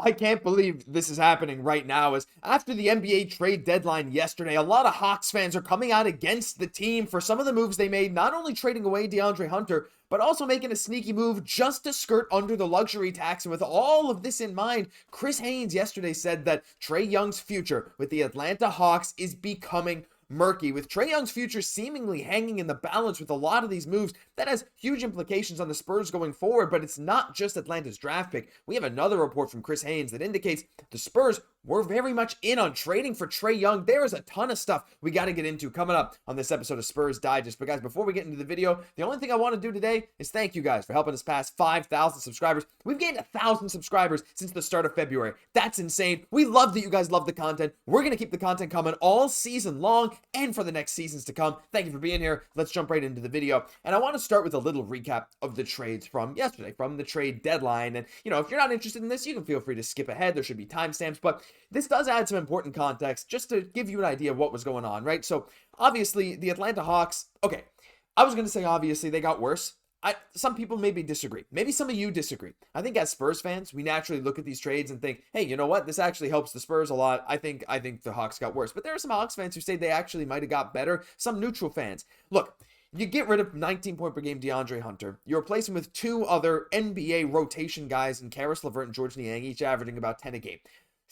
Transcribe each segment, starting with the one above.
I can't believe this is happening right now. As after the NBA trade deadline yesterday, a lot of Hawks fans are coming out against the team for some of the moves they made, not only trading away DeAndre Hunter, but also making a sneaky move just to skirt under the luxury tax. And with all of this in mind, Chris Haynes yesterday said that Trae Young's future with the Atlanta Hawks is becoming murky, with Trae Young's future seemingly hanging in the balance with a lot of these moves. That has huge implications on the Spurs going forward, but it's not just Atlanta's draft pick. We have another report from Chris Haynes that indicates the Spurs were very much in on trading for Trae Young. There is a ton of stuff we got to get into coming up on this episode of Spurs Digest. But guys, before we get into the video, the only thing I want to do today is thank you guys for helping us pass 5,000 subscribers. We've gained 1,000 subscribers since the start of February. That's insane. We love that you guys love the content. We're going to keep the content coming all season long and for the next seasons to come. Thank you for being here. Let's jump right into the video. And I want to start with a little recap of the trades from yesterday, from the trade deadline. And, if you're not interested in this, you can feel free to skip ahead. There should be timestamps, but this does add some important context just to give you an idea of what was going on, right? So obviously the Atlanta Hawks, okay, I was going to say obviously they got worse. Some people maybe disagree. Maybe some of you disagree. I think as Spurs fans, we naturally look at these trades and think, hey, you know what? This actually helps the Spurs a lot. I think the Hawks got worse. But there are some Hawks fans who say they actually might have got better. Some neutral fans. Look, you get rid of 19-point per game DeAndre Hunter. You replace him with two other NBA rotation guys in Karis LeVert and George Niang, each averaging about 10 a game.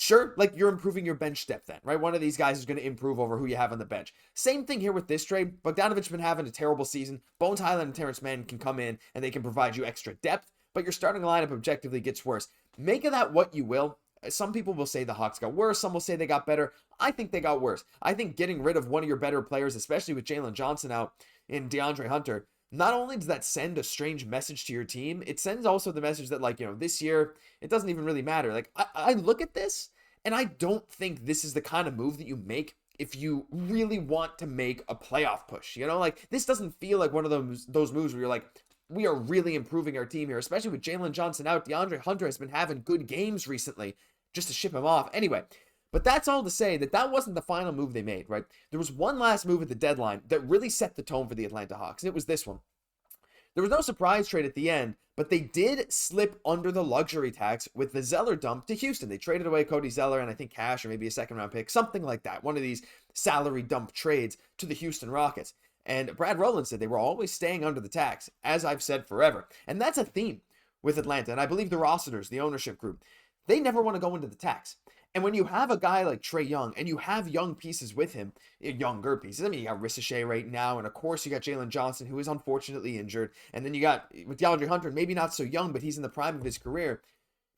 Sure, like you're improving your bench depth then, right? One of these guys is going to improve over who you have on the bench. Same thing here with this trade. Bogdanovich's been having a terrible season. Bones Highland and Terrence Mann can come in and they can provide you extra depth, but your starting lineup objectively gets worse. Make of that what you will. Some people will say the Hawks got worse. Some will say they got better. I think they got worse. I think getting rid of one of your better players, especially with Jalen Johnson out and DeAndre Hunter, not only does that send a strange message to your team, it sends also the message that, this year, it doesn't even really matter. Like, I look at this, and I don't think this is the kind of move that you make if you really want to make a playoff push. This doesn't feel like one of those moves where you're like, we are really improving our team here, especially with Jalen Johnson out. DeAndre Hunter has been having good games recently just to ship him off. Anyway, but that's all to say that wasn't the final move they made, right? There was one last move at the deadline that really set the tone for the Atlanta Hawks, and it was this one. There was no surprise trade at the end, but they did slip under the luxury tax with the Zeller dump to Houston. They traded away Cody Zeller and I think cash or maybe a second-round pick, something like that. One of these salary dump trades to the Houston Rockets. And Brad Rowland said they were always staying under the tax, as I've said forever. And that's a theme with Atlanta. And I believe the Rossiters, the ownership group, they never want to go into the tax. And when you have a guy like Trae Young and you have young pieces with him, younger pieces, I mean, you got Ricochet right now, and of course you got Jalen Johnson, who is unfortunately injured, and then you got, with DeAndre Hunter, maybe not so young, but he's in the prime of his career,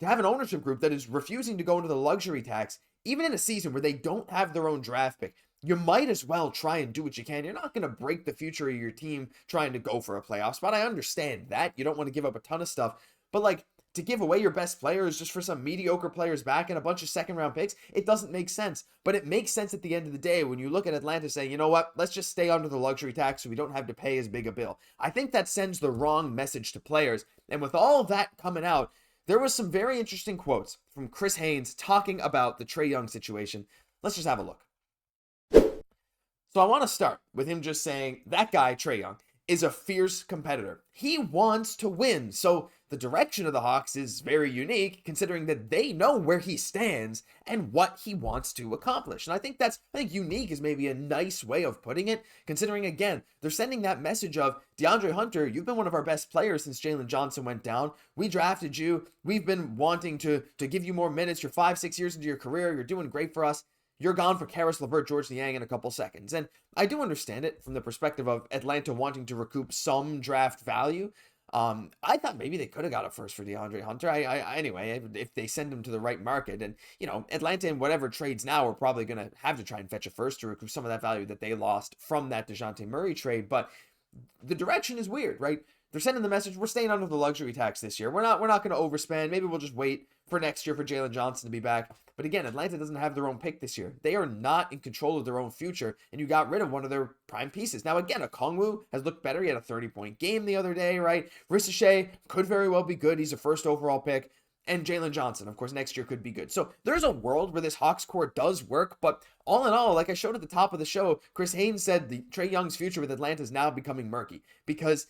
to have an ownership group that is refusing to go into the luxury tax, even in a season where they don't have their own draft pick, you might as well try and do what you can. You're not going to break the future of your team trying to go for a playoff spot. I understand that. You don't want to give up a ton of stuff, but to give away your best players just for some mediocre players back and a bunch of second-round picks, it doesn't make sense. But it makes sense at the end of the day when you look at Atlanta saying, you know what, let's just stay under the luxury tax so we don't have to pay as big a bill. I think that sends the wrong message to players. And with all of that coming out, there was some very interesting quotes from Chris Haynes talking about the Trae Young situation. Let's just have a look. So I want to start with him just saying that guy, Trae Young, is a fierce competitor. He wants to win. So the direction of the Hawks is very unique considering that they know where he stands and what he wants to accomplish. And I think unique is maybe a nice way of putting it, considering, again, they're sending that message of DeAndre Hunter, you've been one of our best players since Jalen Johnson went down. We drafted you. We've been wanting to give you more minutes. You're 5-6 years into your career. You're doing great for us. You're gone for Karis LeVert, George Niang in a couple seconds. And I do understand it from the perspective of Atlanta wanting to recoup some draft value. I thought maybe they could have got a first for DeAndre Hunter. Anyway, if they send him to the right market, and Atlanta in whatever trades now are probably going to have to try and fetch a first to recoup some of that value that they lost from that DeJounte Murray trade. But the direction is weird, right? They're sending the message, we're staying under the luxury tax this year. We're not going to overspend. Maybe we'll just wait for next year for Jalen Johnson to be back. But again, Atlanta doesn't have their own pick this year. They are not in control of their own future, and you got rid of one of their prime pieces. Now, again, Okongwu has looked better. He had a 30-point game the other day, right? Ricochet could very well be good. He's a first overall pick. And Jalen Johnson, of course, next year could be good. So there's a world where this Hawks core does work, but all in all, like I showed at the top of the show, Chris Haynes said the Trae Young's future with Atlanta is now becoming murky because,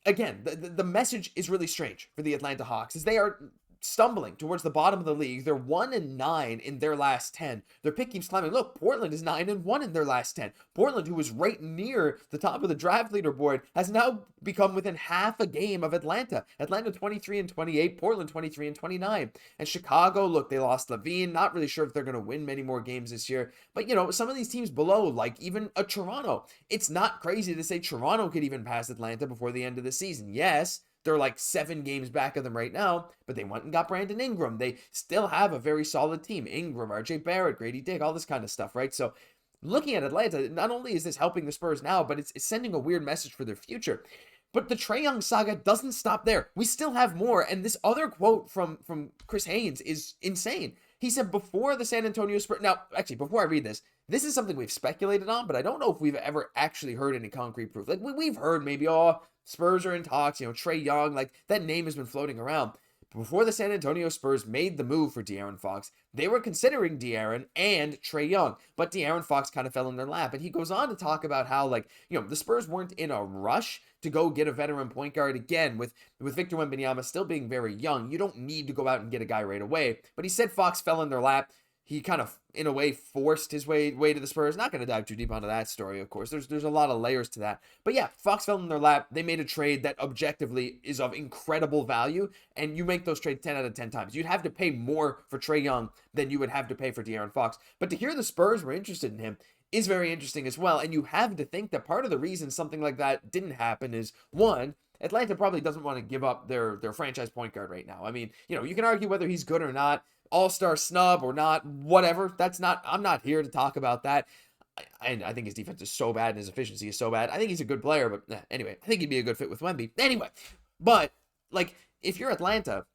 again, the message is really strange for the Atlanta Hawks, as they are stumbling towards the bottom of the league. They're 1-9 in their last 10. Their pick keeps climbing. Look, Portland is 9-1 in their last 10. Portland, who was right near the top of the draft leaderboard, has now become within half a game of Atlanta. Atlanta 23-28, Portland 23-29. And Chicago, look, they lost Levine. Not really sure if they're going to win many more games this year. But, you know, some of these teams below, like even a Toronto, it's not crazy to say Toronto could even pass Atlanta before the end of the season. Yes, they're like 7 games back of them right now, but they went and got Brandon Ingram. They still have a very solid team. Ingram, RJ Barrett, Grady Dick, all this kind of stuff, right? So looking at Atlanta, not only is this helping the Spurs now, but it's sending a weird message for their future. But the Trae Young saga doesn't stop there. We still have more. And this other quote from Chris Haynes is insane. He said before the San Antonio Spurs, now, actually, before I read this is something we've speculated on, but I don't know if we've ever actually heard any concrete proof. Like, we've heard maybe, oh, Spurs are in talks, you know, Trae Young, like, that name has been floating around. Before the San Antonio Spurs made the move for De'Aaron Fox, they were considering De'Aaron and Trae Young, but De'Aaron Fox kind of fell in their lap. And he goes on to talk about how, like, you know, the Spurs weren't in a rush to go get a veteran point guard. Again, with Victor Wembanyama still being very young, you don't need to go out and get a guy right away. But he said Fox fell in their lap. He kind of, in a way, forced his way to the Spurs. Not going to dive too deep onto that story, of course. There's a lot of layers to that. But yeah, Fox fell in their lap. They made a trade that objectively is of incredible value, and you make those trades 10 out of 10 times. You'd have to pay more for Trae Young than you would have to pay for De'Aaron Fox. But to hear the Spurs were interested in him is very interesting as well. And you have to think that part of the reason something like that didn't happen is, one, Atlanta probably doesn't want to give up their franchise point guard right now. I mean, you know, you can argue whether he's good or not, all-star snub or not, whatever. I'm not here to talk about that. And I think his defense is so bad and his efficiency is so bad. I think he's a good player, but anyway, I think he'd be a good fit with Wemby. Anyway, but like, if you're Atlanta,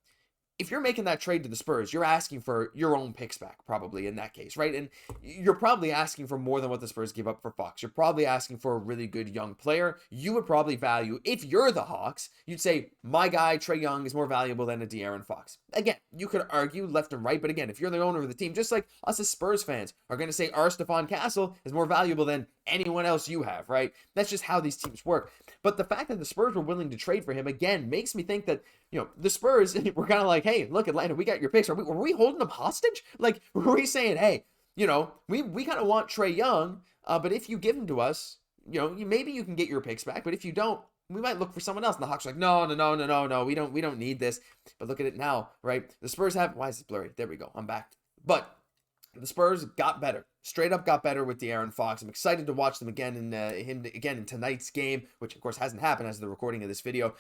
if you're making that trade to the Spurs, you're asking for your own picks back, probably in that case, right? And you're probably asking for more than what the Spurs give up for Fox. You're probably asking for a really good young player. You would probably value, if you're the Hawks, you'd say, my guy, Trae Young, is more valuable than a De'Aaron Fox. Again, you could argue left and right, but again, if you're the owner of the team, just like us as Spurs fans are going to say our Stephon Castle is more valuable than anyone else you have, right? That's just how these teams work. But the fact that the Spurs were willing to trade for him, again, makes me think that, you know, the Spurs were kind of like, hey, look, Atlanta, we got your picks. Were we holding them hostage? Like, were we saying, hey, you know, we kind of want Trae Young, but if you give him to us, you know, maybe you can get your picks back, but if you don't, we might look for someone else. And the Hawks are like, no, we don't need this. But look at it now, right? The Spurs have, why is this blurry? There we go, I'm back. But the Spurs got better. Straight up got better with De'Aaron Fox. I'm excited to watch them again in tonight's game, which of course hasn't happened as of the recording of this video.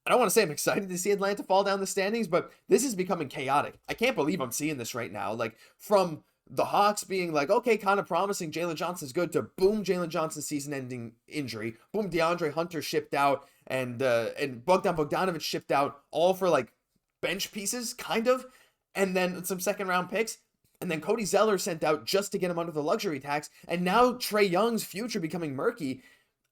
I don't want to say I'm excited to see Atlanta fall down the standings, but this is becoming chaotic. I can't believe I'm seeing this right now. Like, from the Hawks being like, okay, kind of promising, Jalen Johnson's good, to boom, Jalen Johnson's season-ending injury. Boom, DeAndre Hunter shipped out, and Bogdan Bogdanovic shipped out, all for like bench pieces, kind of, and then some second-round picks. And then Cody Zeller sent out just to get him under the luxury tax. And now Trae Young's future becoming murky.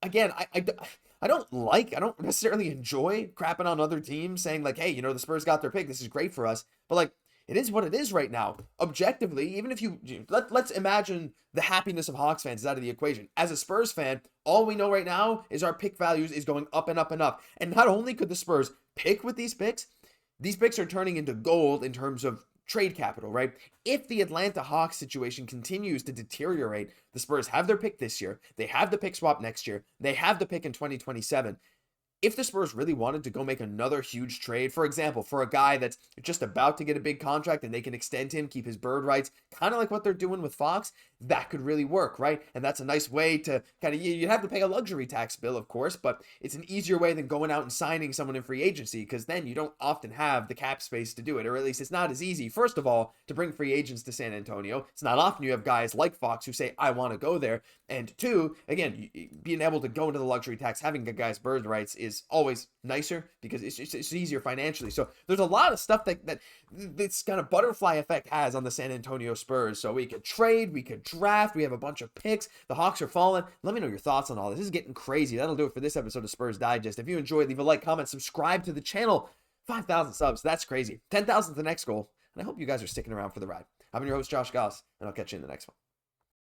Again, I don't necessarily enjoy crapping on other teams, saying like, hey, you know, the Spurs got their pick, this is great for us. But like, it is what it is right now. Objectively, even if let's imagine the happiness of Hawks fans is out of the equation. As a Spurs fan, all we know right now is our pick values is going up and up and up. And not only could the Spurs pick with these picks are turning into gold in terms of trade capital, right? If the Atlanta Hawks situation continues to deteriorate, the Spurs have their pick this year. They have the pick swap next year. They have the pick in 2027. If the Spurs really wanted to go make another huge trade, for example, for a guy that's just about to get a big contract and they can extend him, keep his bird rights, kind of like what they're doing with Fox, that could really work, right? And that's a nice way to kind of, you'd have to pay a luxury tax bill, of course, but it's an easier way than going out and signing someone in free agency, because then you don't often have the cap space to do it, or at least it's not as easy, first of all, to bring free agents to San Antonio. It's not often you have guys like Fox who say, I want to go there. And two, again, being able to go into the luxury tax, having a guy's bird rights is always nicer because it's easier financially. So there's a lot of stuff that this kind of butterfly effect has on the San Antonio Spurs. So we could trade, we could draft, we have a bunch of picks. The Hawks are falling. Let me know your thoughts on all this. This is getting crazy. That'll do it for this episode of Spurs Digest. If you enjoyed, leave a like, comment, subscribe to the channel. 5,000 subs. That's crazy. 10,000 is the next goal. And I hope you guys are sticking around for the ride. I'm your host, Josh Gosse, and I'll catch you in the next one.